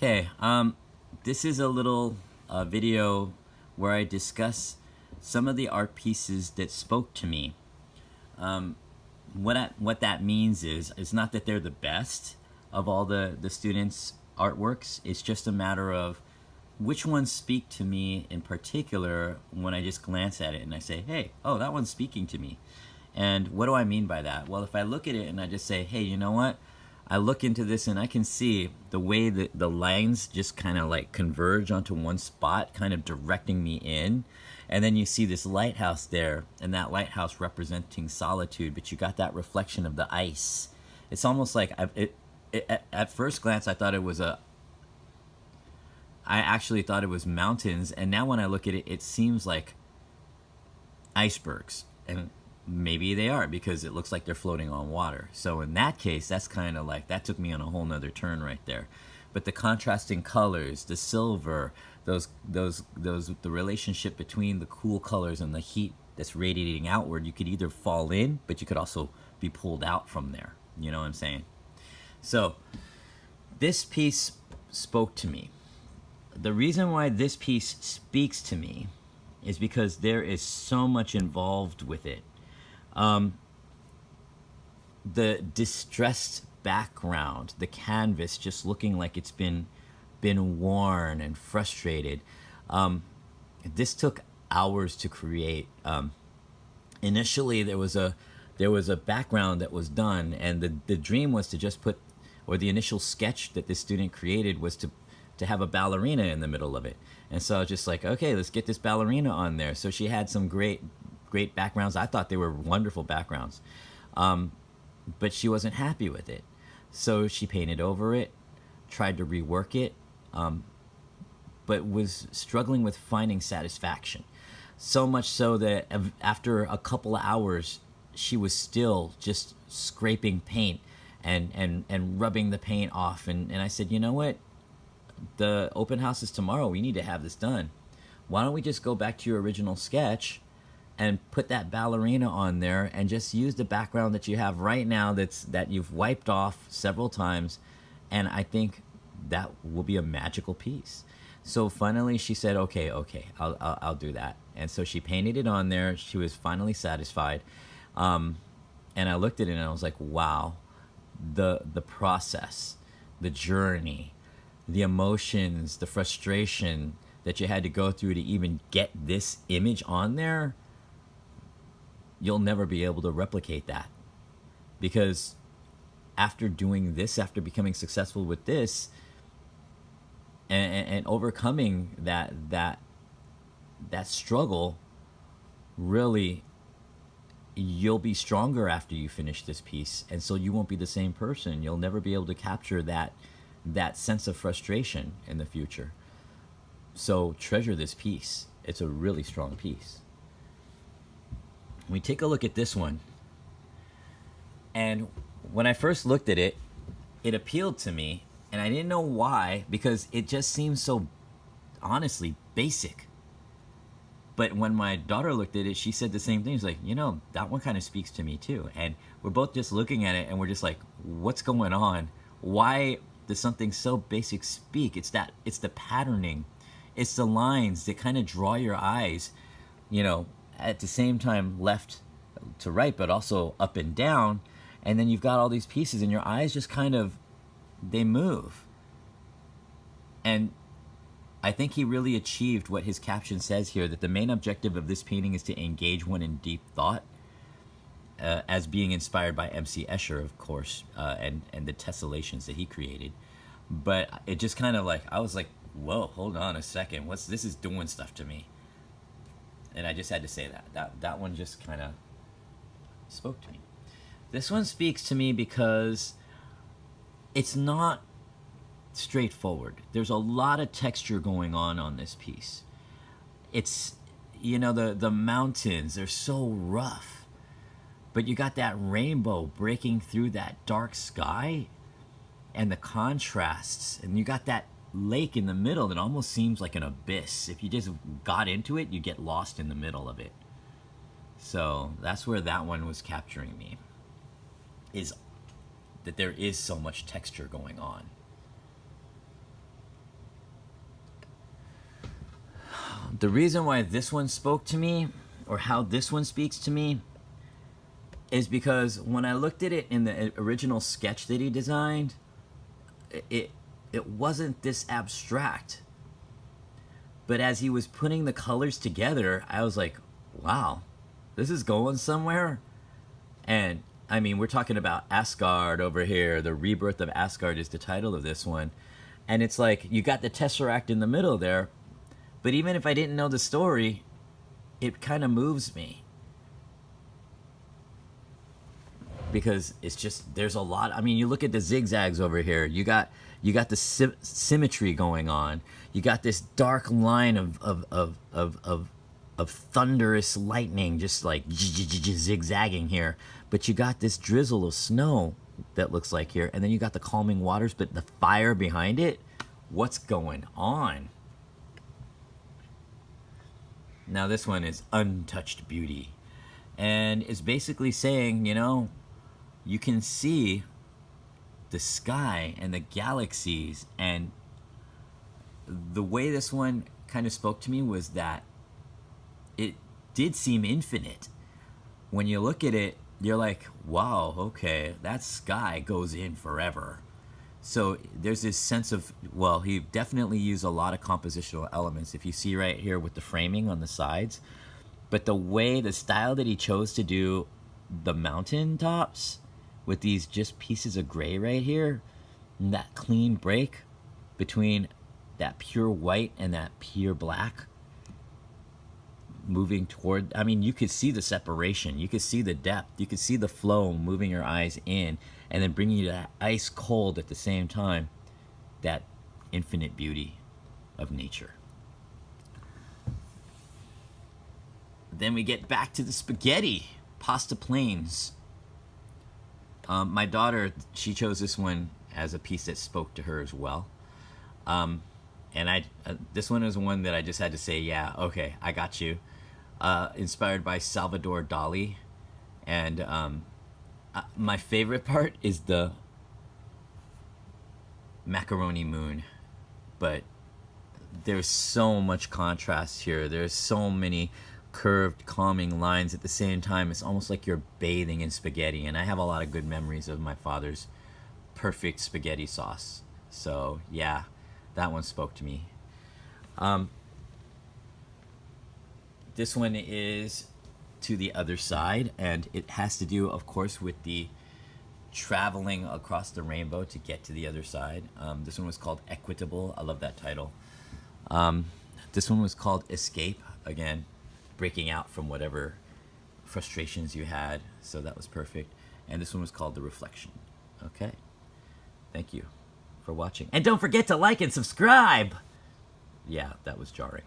Okay, this is a little video where I discuss some of the art pieces that spoke to me. What that means is it's not that they're the best of all the students' artworks. It's just a matter of which ones speak to me in particular when I just glance at it and I say, hey, oh, that one's speaking to me. And what do I mean by that? Well, if I look at it and I just say, hey, you know what? I look into this and I can see the way that the lines just kind of like converge onto one spot, kind of directing me in. And then you see this lighthouse there, and that lighthouse representing solitude, but you got that reflection of the ice. It's almost like at first glance I actually thought it was mountains, and now when I look at it, it seems like icebergs. And maybe they are, because it looks like they're floating on water. So in that case, that's kind of like, that took me on a whole nother turn right there. But the contrasting colors, the silver, the relationship between the cool colors and the heat that's radiating outward, you could either fall in, but you could also be pulled out from there. You know what I'm saying? So this piece spoke to me. The reason why this piece speaks to me is because there is so much involved with it. The distressed background, the canvas just looking like it's been worn and frustrated. This took hours to create. Initially, there was a background that was done, and the dream was to just put, or the initial sketch that this student created was to have a ballerina in the middle of it. And so I was just like, okay, let's get this ballerina on there. So she had some great backgrounds. I thought they were wonderful backgrounds. But she wasn't happy with it. So she painted over it, tried to rework it, but was struggling with finding satisfaction. So much so that after a couple of hours, she was still just scraping paint and rubbing the paint off. And I said, you know what? The open house is tomorrow. We need to have this done. Why don't we just go back to your original sketch and put that ballerina on there and just use the background that you have right now that you've wiped off several times, and I think that will be a magical piece. So finally she said, okay, I'll do that. And so she painted it on there. She was finally satisfied. And I looked at it and I was like, wow, the process, the journey, the emotions, the frustration that you had to go through to even get this image on there, you'll never be able to replicate that. Because after doing this, after becoming successful with this, and overcoming that struggle, really, you'll be stronger after you finish this piece. And so you won't be the same person. You'll never be able to capture that sense of frustration in the future. So treasure this piece. It's a really strong piece. We take a look at this one, and when I first looked at it, it appealed to me, and I didn't know why, because it just seems so honestly basic. But when my daughter looked at it, she said the same thing. She's like, you know, that one kind of speaks to me too. And we're both just looking at it and we're just like, what's going on? Why does something so basic speak? It's the patterning, it's the lines that kind of draw your eyes, you know, at the same time left to right, but also up and down. And then you've got all these pieces and your eyes just kind of, they move. And I think he really achieved what his caption says here, that the main objective of this painting is to engage one in deep thought, as being inspired by M.C. Escher, of course, and the tessellations that he created. But it just kind of like, I was like, whoa, hold on a second, this is doing stuff to me. And I just had to say that one just kind of spoke to me. This one speaks to me because it's not straightforward. There's a lot of texture going on this piece. It's, you know, the mountains, they're so rough, but you got that rainbow breaking through that dark sky and the contrasts, and you got that lake in the middle that almost seems like an abyss. If you just got into it, you get lost in the middle of it. So that's where that one was capturing me, is that there is so much texture going on. The reason why this one spoke to me, or how this one speaks to me, is because when I looked at it in the original sketch that he designed, it wasn't this abstract. But as he was putting the colors together, I was like, wow, this is going somewhere. And I mean, we're talking about Asgard over here. The Rebirth of Asgard is the title of this one. And it's like, you got the Tesseract in the middle there. But even if I didn't know the story, it kind of moves me. Because it's just, there's a lot. I mean, you look at the zigzags over here. You got the symmetry going on. You got this dark line of thunderous lightning, just like zigzagging here. But you got this drizzle of snow that looks like here, and then you got the calming waters, but the fire behind it. What's going on? Now this one is Untouched Beauty, and it's basically saying, you know, you can see the sky and the galaxies, and the way this one kind of spoke to me was that it did seem infinite. When you look at it, you're like, wow, okay, that sky goes in forever. So there's this sense of, well, he definitely used a lot of compositional elements. If you see right here with the framing on the sides, but the way, the style that he chose to do the mountain tops with these just pieces of gray right here, and that clean break between that pure white and that pure black, moving toward, I mean, you could see the separation, you could see the depth, you could see the flow moving your eyes in, and then bringing you to that ice cold at the same time, that infinite beauty of nature. Then we get back to the spaghetti, pasta plains. My daughter, she chose this one as a piece that spoke to her as well. And this one is one that I just had to say, yeah, okay, I got you. Inspired by Salvador Dali. And my favorite part is the macaroni moon. But there's so much contrast here. There's so many curved, calming lines at the same time. It's almost like you're bathing in spaghetti. And I have a lot of good memories of my father's perfect spaghetti sauce. So, yeah, that one spoke to me. This one is To the Other Side, and it has to do, of course, with the traveling across the rainbow to get to the other side. This one was called Equitable. I love that title. This one was called Escape. Again, breaking out from whatever frustrations you had. So that was perfect. And this one was called The Reflection. Okay. Thank you for watching. And don't forget to like and subscribe. Yeah, that was jarring.